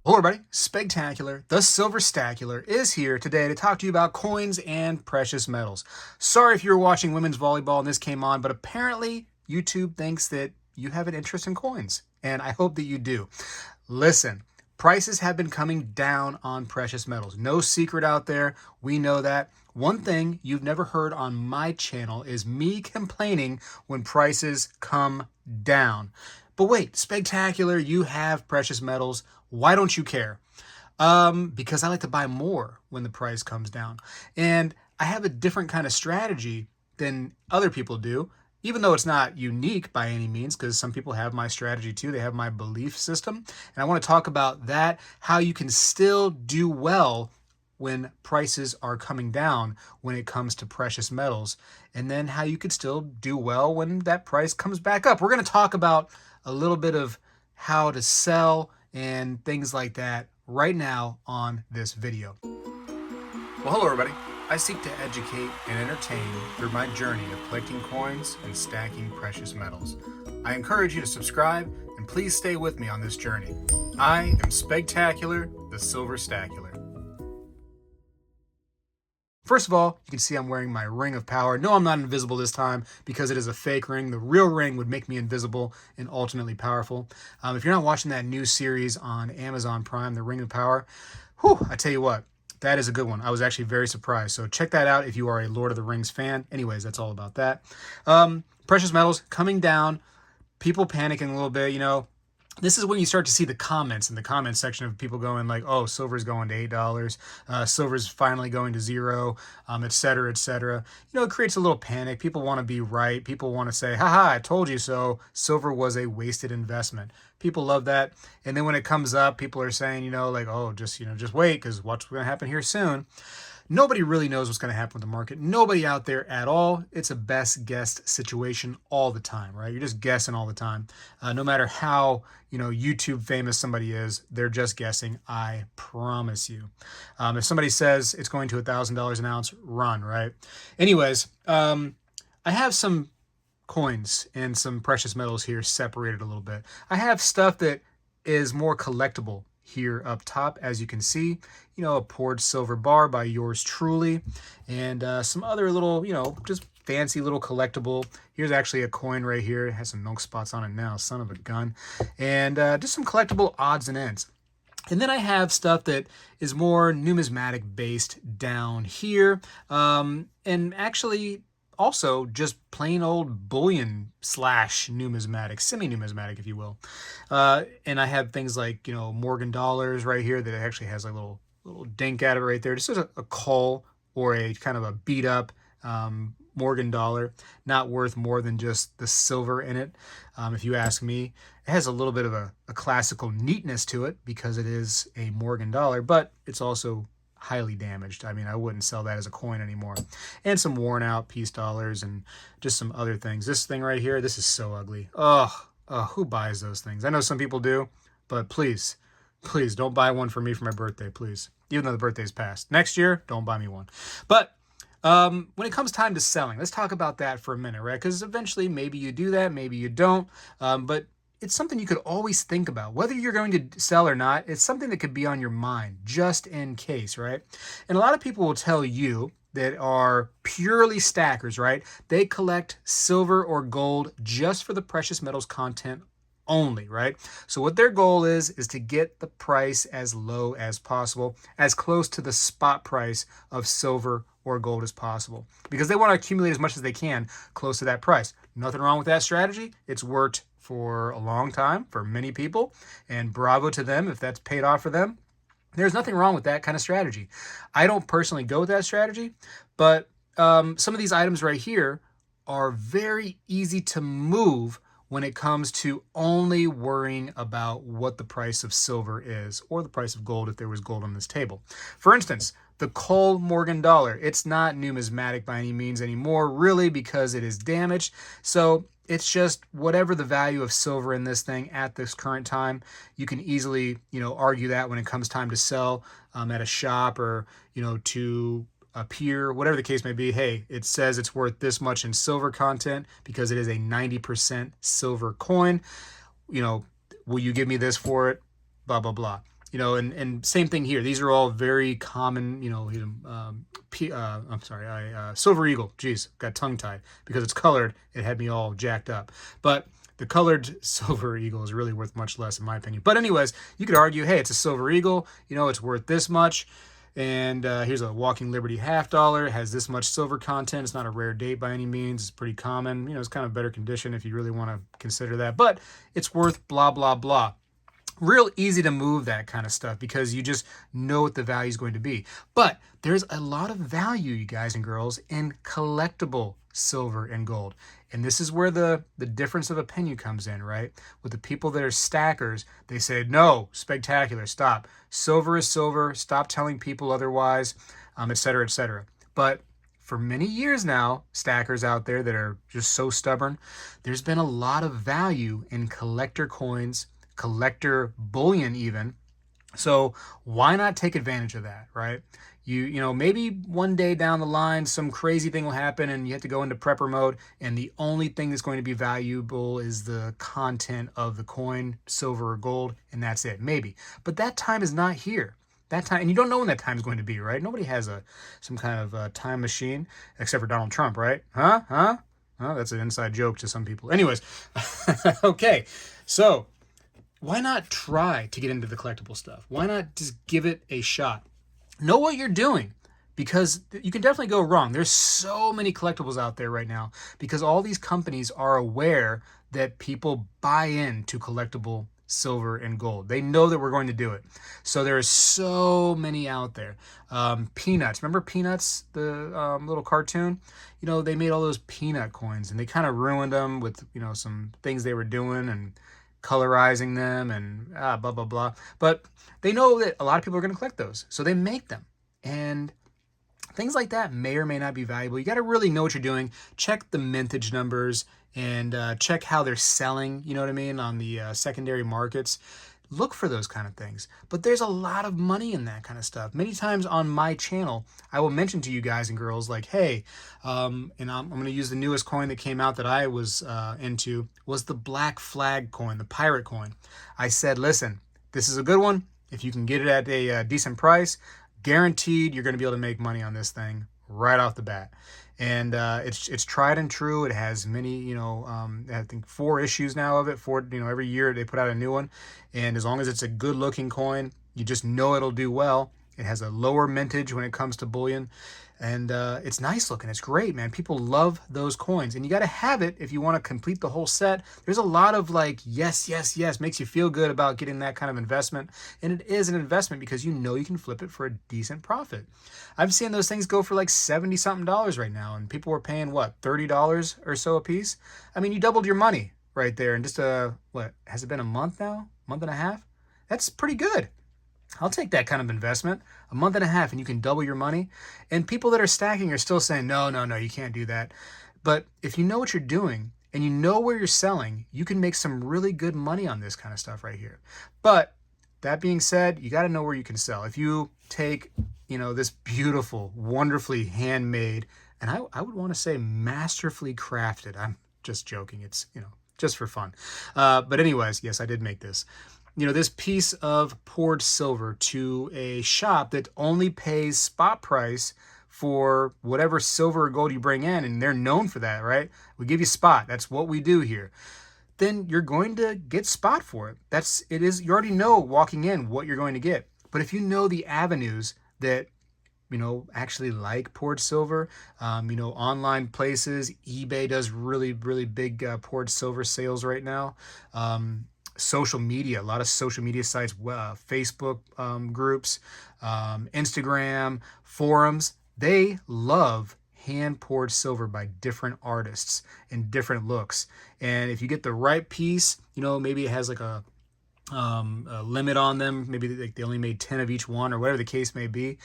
Hello everybody, Spegtacular, the Silverstacular, is here today to talk to you about coins and precious metals. Sorry if you were watching women's volleyball and this came on, but apparently YouTube thinks that you have an interest in coins, and I hope that you do. Listen, prices have been coming down on precious metals. No secret out there, we know that. One thing you've never heard on my channel is me complaining when prices come down. But wait, Spegtacular, you have precious metals. Why don't you care? Because I like to buy more when the price comes down. And I have a different kind of strategy than other people do, even though it's not unique by any means, because some people have my strategy too. They have my belief system. And I want to talk about that, how you can still do well when prices are coming down when it comes to precious metals, and then how you could still do well when that price comes back up. We're going to talk about a little bit of how to sell and things like that right now on this video. Well, hello everybody. I seek to educate and entertain through my journey of collecting coins and stacking precious metals. I encourage you to subscribe and please stay with me on this journey. I am Spegtacular, the Silverstacular. First of all, you can see I'm wearing my ring of power. No, I'm not invisible this time because it is a fake ring. The real ring would make me invisible and ultimately powerful. If you're not watching that new series on Amazon Prime, The Ring of Power, I tell you what, that is a good one. I was actually very surprised. So check that out if you are a Lord of the Rings fan. Anyways, that's all about that. Precious metals coming down, people panicking a little bit, you know. This is when you start to see the comments in the comment section of people going like, oh, silver's going to $8, silver's finally going to zero, et cetera, et cetera. You know, it creates a little panic. People want to be right. People want to say, haha, I told you so. Silver was a wasted investment. People love that. And then when it comes up, people are saying, you know, like, oh, just wait, because what's going to happen here soon. Nobody really knows what's going to happen with the market. Nobody out there at all. It's a best guessed situation all the time, right? You're just guessing all the time. No matter how, YouTube famous somebody is, they're just guessing. I promise you. If somebody says it's going to $1,000 an ounce, run, right? Anyways, I have some coins and some precious metals here separated a little bit. I have stuff that is more collectible here up top, as you can see, a poured silver bar by yours truly, and some other little, just fancy little collectible. Here's actually a coin right here. It has some milk spots on it now, son of a gun. And just some collectible odds and ends. And then I have stuff that is more numismatic based down here, and actually also just plain old bullion / numismatic, semi-numismatic, if you will. And I have things like, Morgan dollars right here that actually has a little dink at it right there. Just as a cull or a kind of a beat up Morgan dollar, not worth more than just the silver in it. If you ask me, it has a little bit of a classical neatness to it because it is a Morgan dollar, but it's also highly damaged. I mean, I wouldn't sell that as a coin anymore. And some worn out peace dollars and just some other things. This thing right here, this is so ugly. Oh, who buys those things? I know some people do, but please don't buy one for me for my birthday, please. Even though the birthday's passed. Next year, don't buy me one. But when it comes time to selling, let's talk about that for a minute, right? Because eventually maybe you do that, maybe you don't. But it's something you could always think about. Whether you're going to sell or not, it's something that could be on your mind just in case, right? And a lot of people will tell you that are purely stackers, right? They collect silver or gold just for the precious metals content only, right? So what their goal is to get the price as low as possible, as close to the spot price of silver or gold as possible, because they want to accumulate as much as they can close to that price. Nothing wrong with that strategy. It's worked for a long time for many people, and bravo to them if that's paid off for them. There's nothing wrong with that kind of strategy. I don't personally go with that strategy, but some of these items right here are very easy to move when it comes to only worrying about what the price of silver is or the price of gold if there was gold on this table. For instance, the Cole Morgan dollar, it's not numismatic by any means anymore, really, because it is damaged. So it's just whatever the value of silver in this thing at this current time. You can easily, argue that when it comes time to sell at a shop or, to a pier, whatever the case may be. Hey, it says it's worth this much in silver content because it is a 90% silver coin. Will you give me this for it? Blah, blah, blah. and same thing here. These are all very common, I'm sorry, Silver Eagle. Geez, got tongue tied because it's colored. It had me all jacked up. But the colored Silver Eagle is really worth much less, in my opinion. But anyways, you could argue, hey, it's a Silver Eagle. It's worth this much. And here's a Walking Liberty $50. It has this much silver content. It's not a rare date by any means. It's pretty common. It's kind of better condition if you really want to consider that. But it's worth blah, blah, blah. Real easy to move that kind of stuff because you just know what the value is going to be. But there's a lot of value, you guys and girls, in collectible silver and gold. And this is where the difference of opinion comes in, right? With the people that are stackers, they say, no, Spegtacular, stop. Silver is silver. Stop telling people otherwise, et cetera, et cetera. But for many years now, stackers out there that are just so stubborn, there's been a lot of value in collector coins, collector bullion even. So why not take advantage of that, right? Maybe one day down the line, some crazy thing will happen and you have to go into prepper mode and the only thing that's going to be valuable is the content of the coin, silver or gold, and that's it, maybe. But that time is not here. That time, and you don't know when that time is going to be, right? Nobody has some kind of time machine except for Donald Trump, right? Huh? Oh, that's an inside joke to some people. Anyways, okay, so why not try to get into the collectible stuff? Why not just give it a shot? Know what you're doing because you can definitely go wrong. There's so many collectibles out there right now because all these companies are aware that people buy into collectible silver and gold. They know that we're going to do it. So there's so many out there. Peanuts. Remember Peanuts, the little cartoon? They made all those peanut coins and they kind of ruined them with, some things they were doing and colorizing them and blah, blah, blah. But they know that a lot of people are going to collect those. So they make them. And things like that may or may not be valuable. You got to really know what you're doing. Check the mintage numbers and check how they're selling, you know what I mean, on the secondary markets. Look for those kind of things. But there's a lot of money in that kind of stuff. Many times on my channel, I will mention to you guys and girls like, hey, and I'm going to use the newest coin that came out that I was into, was the Black Flag coin, the pirate coin. I said, listen, this is a good one. If you can get it at a decent price, guaranteed you're going to be able to make money on this thing right off the bat. And it's tried and true. It has many, I think 4 issues now of it. Every year they put out a new one. And as long as it's a good looking coin, you just know it'll do well. It has a lower mintage when it comes to bullion. And it's nice looking. It's great, man. People love those coins. And you got to have it if you want to complete the whole set. There's a lot of like, yes, yes, yes. Makes you feel good about getting that kind of investment. And it is an investment because you can flip it for a decent profit. I've seen those things go for like $70-something right now. And people were paying, what, $30 or so a piece? I mean, you doubled your money right there in just has it been a month now? Month and a half? That's pretty good. I'll take that kind of investment, a month and a half, and you can double your money. And people that are stacking are still saying, no, you can't do that. But if you know what you're doing and you know where you're selling, you can make some really good money on this kind of stuff right here. But that being said, you got to know where you can sell. If you take, this beautiful, wonderfully handmade, and I would want to say masterfully crafted. I'm just joking. It's, just for fun. But anyways, yes, I did make this. This piece of poured silver to a shop that only pays spot price for whatever silver or gold you bring in, and they're known for that, right? We give you spot. That's what we do here. Then you're going to get spot for it. You already know walking in what you're going to get. But if you know the avenues that actually like poured silver, online places, eBay does really, really big poured silver sales right now. Social media, a lot of social media sites, Facebook groups, Instagram, forums, they love hand-poured silver by different artists in different looks. And if you get the right piece, maybe it has like a limit on them, maybe they only made 10 of each one or whatever the case may be,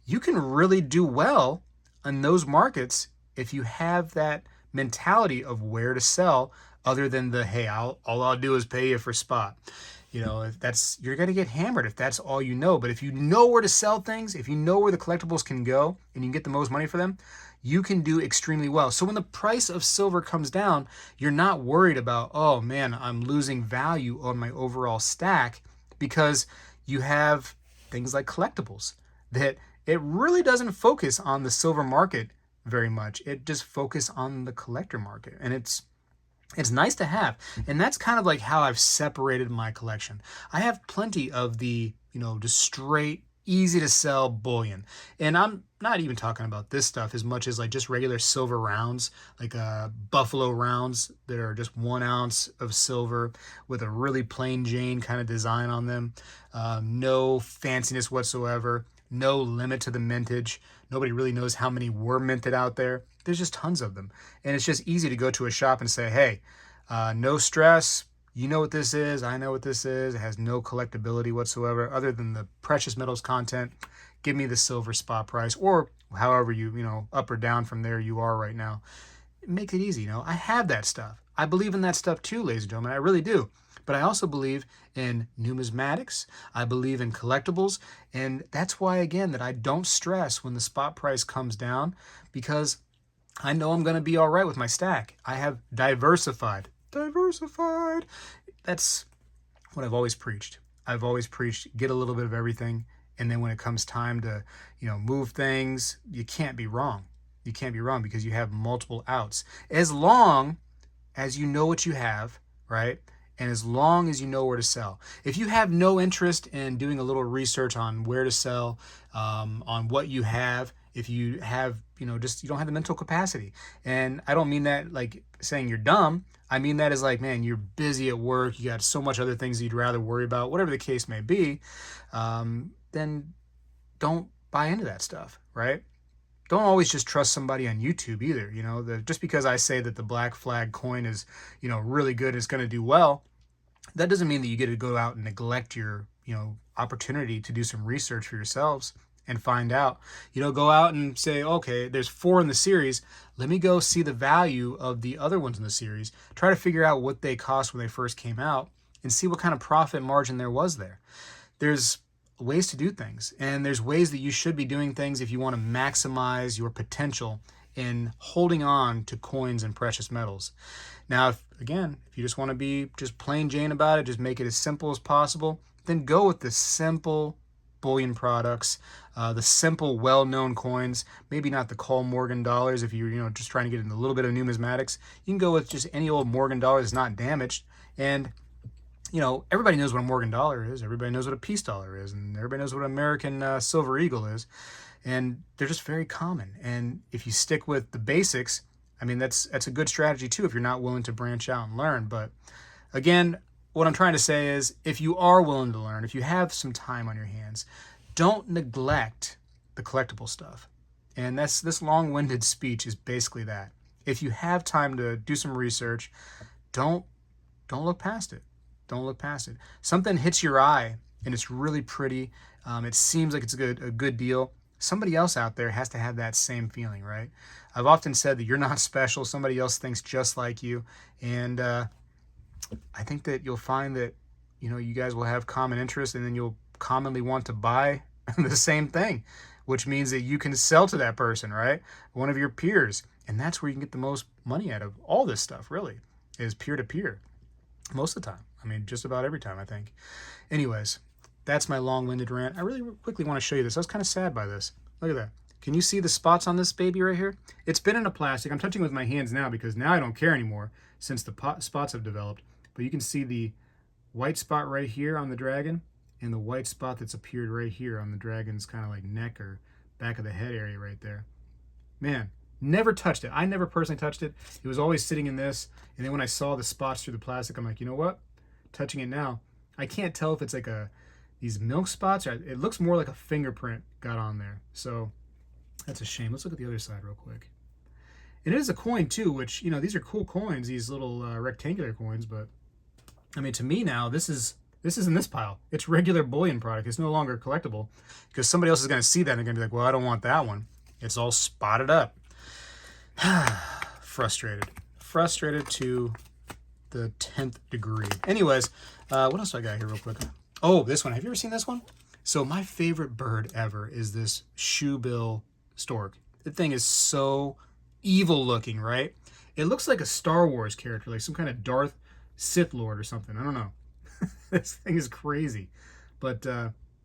you can really do well in those markets if you have that mentality of where to sell other than hey, all I'll do is pay you for spot. If you're going to get hammered if that's all you know. But if you know where to sell things, if you know where the collectibles can go and you can get the most money for them, you can do extremely well. So when the price of silver comes down, you're not worried about, oh man, I'm losing value on my overall stack because you have things like collectibles that it really doesn't focus on the silver market very much. It just focuses on the collector market, and it's nice to have. And that's kind of like how I've separated my collection. I have plenty of the, just straight, easy to sell bullion. And I'm not even talking about this stuff as much as like just regular silver rounds, like buffalo rounds that are just 1 ounce of silver with a really plain Jane kind of design on them. No fanciness whatsoever. No limit to the mintage. Nobody really knows how many were minted out there. There's just tons of them. And it's just easy to go to a shop and say, hey, no stress. You know what this is. I know what this is. It has no collectability whatsoever other than the precious metals content. Give me the silver spot price, or however you up or down from there you are right now. Make it easy. I have that stuff. I believe in that stuff too, ladies and gentlemen. I really do. But I also believe in numismatics. I believe in collectibles. And that's why, again, that I don't stress when the spot price comes down, because I know I'm going to be all right with my stack. I have diversified. Diversified. That's what I've always preached. I've always preached, get a little bit of everything. And then when it comes time to, move things, you can't be wrong. You can't be wrong because you have multiple outs. As long as you know what you have, right? And as long as you know where to sell. If you have no interest in doing a little research on where to sell, on what you have, if you have, just you don't have the mental capacity. And I don't mean that like saying you're dumb. I mean that as like, man, you're busy at work. You got so much other things you'd rather worry about, whatever the case may be. Then don't buy into that stuff, right? Don't always just trust somebody on YouTube either. Just because I say that the black flag coin is, really good, it's going to do well, that doesn't mean that you get to go out and neglect your, opportunity to do some research for yourselves and find out. Go out and say, okay, there's 4 in the series. Let me go see the value of the other ones in the series. Try to figure out what they cost when they first came out and see what kind of profit margin there was there. There's ways to do things, and there's ways that you should be doing things if you want to maximize your potential in holding on to coins and precious metals. Now, if you just want to be just plain Jane about it, just make it as simple as possible, then go with the simple bullion products, the simple, well-known coins. Maybe not the Call Morgan dollars if you're just trying to get into a little bit of numismatics. You can go with just any old Morgan dollar that's not damaged. And everybody knows what a Morgan dollar is. Everybody knows what a peace dollar is. And everybody knows what an American silver eagle is. And they're just very common. And if you stick with the basics, that's a good strategy too if you're not willing to branch out and learn. But again, what I'm trying to say is if you are willing to learn, if you have some time on your hands, don't neglect the collectible stuff. And this long-winded speech is basically that. If you have time to do some research, don't look past it. Don't look past it. Something hits your eye and it's really pretty. It seems like it's a good deal. Somebody else out there has to have that same feeling, right? I've often said that you're not special. Somebody else thinks just like you. And I think that you'll find that, you guys will have common interests, and then you'll commonly want to buy the same thing, which means that you can sell to that person, right? One of your peers. And that's where you can get the most money out of all this stuff, really, is peer-to-peer. Most of the time. Just about every time, I think. Anyways, that's my long-winded rant. I really quickly want to show you this. I was kind of sad by this. Look at that. Can you see the spots on this baby right here? It's been in a plastic. I'm touching with my hands now because now I don't care anymore since the spots have developed. But you can see the white spot right here on the dragon and the white spot that's appeared right here on the dragon's kind of like neck or back of the head area right there. Man, never touched it. I never personally touched it. It was always sitting in this. And then when I saw the spots through the plastic, I'm like, you know what? Touching it now, I can't tell if it's like these milk spots, or it looks more like a fingerprint got on there. So that's a shame. Let's look at the other side real quick. And it is a coin too, which, these are cool coins, these little rectangular coins. But to me now, this is in this pile. It's regular bullion product. It's no longer collectible because somebody else is going to see that and they're going to be like, well, I don't want that one. It's all spotted up. Frustrated to the 10th degree. Anyways, what else do I got here real quick? Oh, this one. Have you ever seen this one? So my favorite bird ever is this shoebill stork. The thing is so evil looking, right? It looks like a Star Wars character, like some kind of Darth Sith Lord or something. I don't know. This thing is crazy. But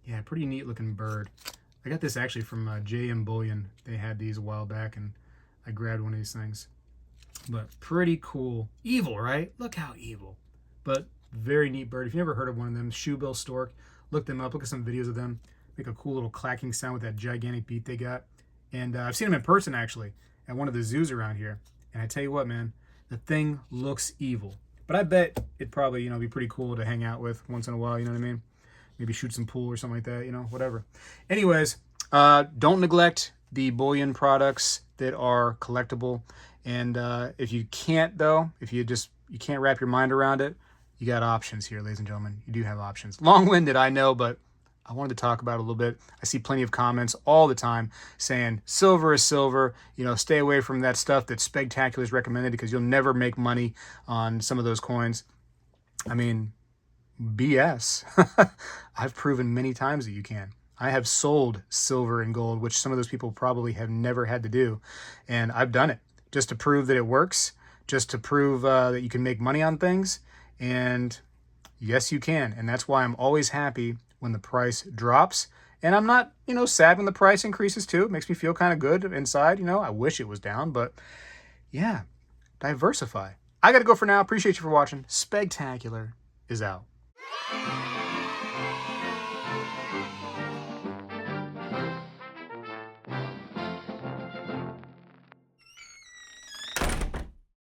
yeah, pretty neat looking bird. I got this actually from JM Bullion. They had these a while back, and I grabbed one of these things. But pretty cool. Evil, right? Look how evil. But very neat bird. If you've never heard of one of them, shoebill stork, look them up. Look at some videos of them. Make a cool little clacking sound with that gigantic beak they got. And I've seen them in person, actually, at one of the zoos around here. And I tell you what, man, the thing looks evil. But I bet it'd probably, you know, be pretty cool to hang out with once in a while, you know what I mean? Maybe shoot some pool or something like that, you know, whatever. Anyways, don't neglect the bullion products that are collectible. And if you can't, though, if you can't wrap your mind around it, you got options here, ladies and gentlemen. You do have options. Long-winded, I know, but I wanted to talk about it a little bit. I see plenty of comments all the time saying silver is silver. You know, stay away from that stuff that Spegtacular is recommended because you'll never make money on some of those coins. I mean, BS. I've proven many times that you can. I have sold silver and gold, which some of those people probably have never had to do. And I've done it just to prove that it works, just to prove that you can make money on things. And yes, you can. And that's why I'm always happy when the price drops. And I'm not, you know, sad when the price increases too. It makes me feel kind of good inside. You know, I wish it was down, but yeah, diversify. I got to go for now. Appreciate you for watching. Spegtacular is out.